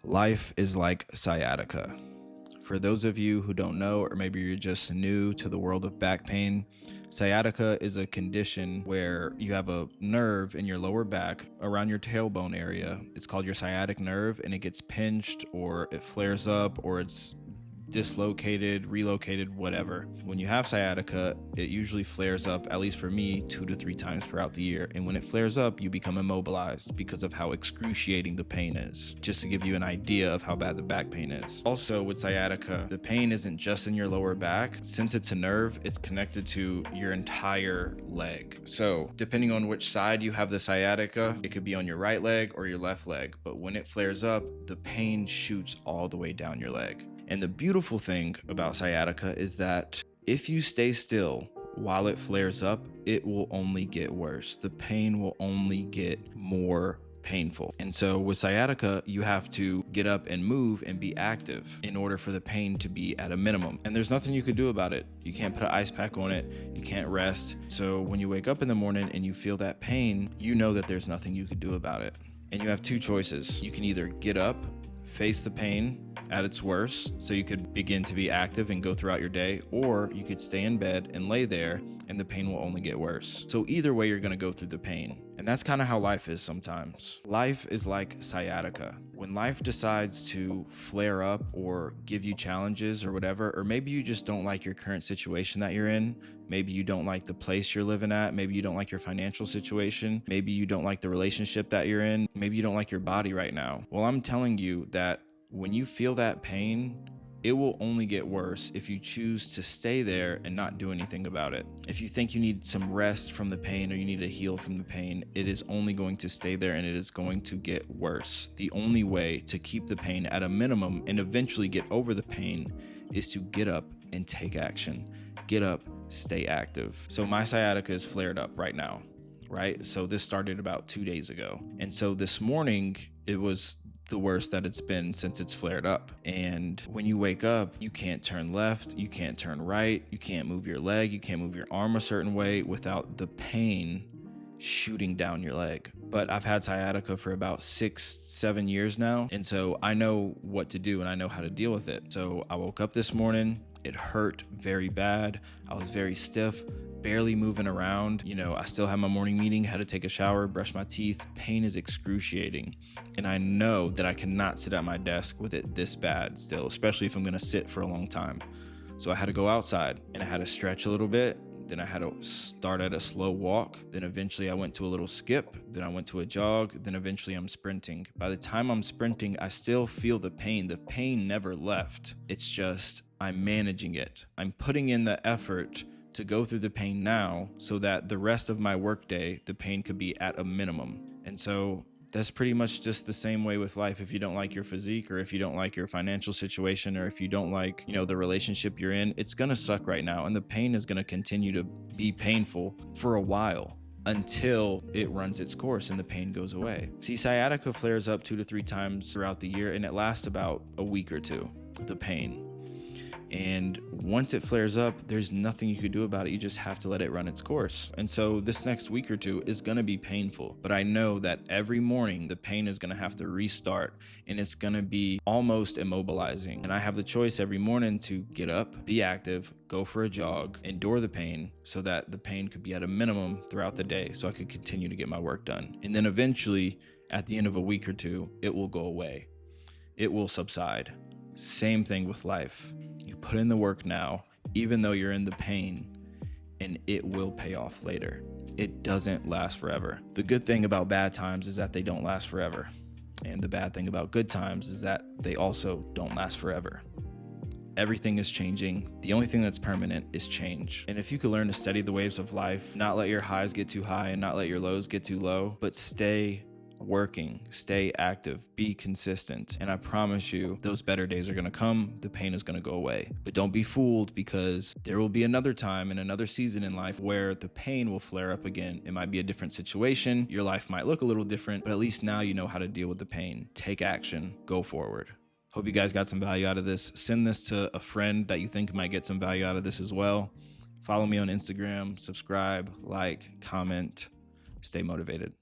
Life is like sciatica. For those of you who don't know, or maybe you're just new to the world of back pain, sciatica is a condition where you have a nerve in your lower back around your tailbone area. It's called your sciatic nerve, and it gets pinched or it flares up or it's dislocated, relocated, whatever. When you have sciatica, it usually flares up, at least for me, 2 to 3 times throughout the year. And when it flares up, you become immobilized because of how excruciating the pain is. Just to give you an idea of how bad the back pain is. Also, with sciatica, the pain isn't just in your lower back. Since it's a nerve, it's connected to your entire leg. So, depending on which side you have the sciatica, it could be on your right leg or your left leg. But when it flares up, the pain shoots all the way down your leg. And the beautiful thing about sciatica is that if you stay still while it flares up, it will only get worse. The pain will only get more painful. And so with sciatica, you have to get up and move and be active in order for the pain to be at a minimum. And there's nothing you could do about it. You can't put an ice pack on it. You can't rest. So when you wake up in the morning and you feel that pain, you know that there's nothing you could do about it. And you have two choices. You can either get up, face the pain at its worst, so you could begin to be active and go throughout your day, or you could stay in bed and lay there and the pain will only get worse. So either way, you're gonna go through the pain. And that's kind of how life is sometimes. Life is like sciatica. When life decides to flare up or give you challenges or whatever, or maybe you just don't like your current situation that you're in, maybe you don't like the place you're living at, maybe you don't like your financial situation, maybe you don't like the relationship that you're in, maybe you don't like your body right now. Well, I'm telling you that when you feel that pain, it will only get worse if you choose to stay there and not do anything about it. If you think you need some rest from the pain or you need to heal from the pain, it is only going to stay there and it is going to get worse. The only way to keep the pain at a minimum and eventually get over the pain is to get up and take action. Get up, stay active. So my sciatica is flared up right now, right? So this started about 2 days ago. And so this morning, it was the worst that it's been since it's flared up. And when you wake up, you can't turn left, you can't turn right, you can't move your leg, you can't move your arm a certain way without the pain shooting down your leg. But I've had sciatica for about 6-7 years now, and so I know what to do and I know how to deal with it. So I woke up this morning, it hurt very bad, I was very stiff, barely moving around. I still had my morning meeting, had to take a shower, brush my teeth. Pain is excruciating. And I know that I cannot sit at my desk with it this bad still, especially if I'm gonna sit for a long time. So I had to go outside and I had to stretch a little bit. Then I had to start at a slow walk. Then eventually I went to a little skip. Then I went to a jog. Then eventually I'm sprinting. By the time I'm sprinting, I still feel the pain. The pain never left. It's just I'm managing it. I'm putting in the effort to go through the pain now so that the rest of my workday, the pain could be at a minimum. And so that's pretty much just the same way with life. If you don't like your physique, or if you don't like your financial situation, or if you don't like, the relationship you're in, it's gonna suck right now. And the pain is gonna continue to be painful for a while until it runs its course and the pain goes away. See, sciatica flares up 2 to 3 times throughout the year, and it lasts about a week or two, the pain. And once it flares up, there's nothing you could do about it. You just have to let it run its course. And so this next week or two is gonna be painful, but I know that every morning the pain is gonna have to restart and it's gonna be almost immobilizing. And I have the choice every morning to get up, be active, go for a jog, endure the pain so that the pain could be at a minimum throughout the day so I could continue to get my work done. And then eventually, at the end of a week or two, it will go away. It will subside. Same thing with life. You put in the work now, even though you're in the pain, and it will pay off later. It doesn't last forever. The good thing about bad times is that they don't last forever. And the bad thing about good times is that they also don't last forever. Everything is changing. The only thing that's permanent is change. And if you could learn to steady the waves of life, not let your highs get too high and not let your lows get too low, but stay working, stay active, be consistent. And I promise you, those better days are gonna come, the pain is gonna go away. But don't be fooled, because there will be another time and another season in life where the pain will flare up again. It might be a different situation, your life might look a little different, but at least now you know how to deal with the pain. Take action, go forward. Hope you guys got some value out of this. Send this to a friend that you think might get some value out of this as well. Follow me on Instagram, subscribe, like, comment, stay motivated.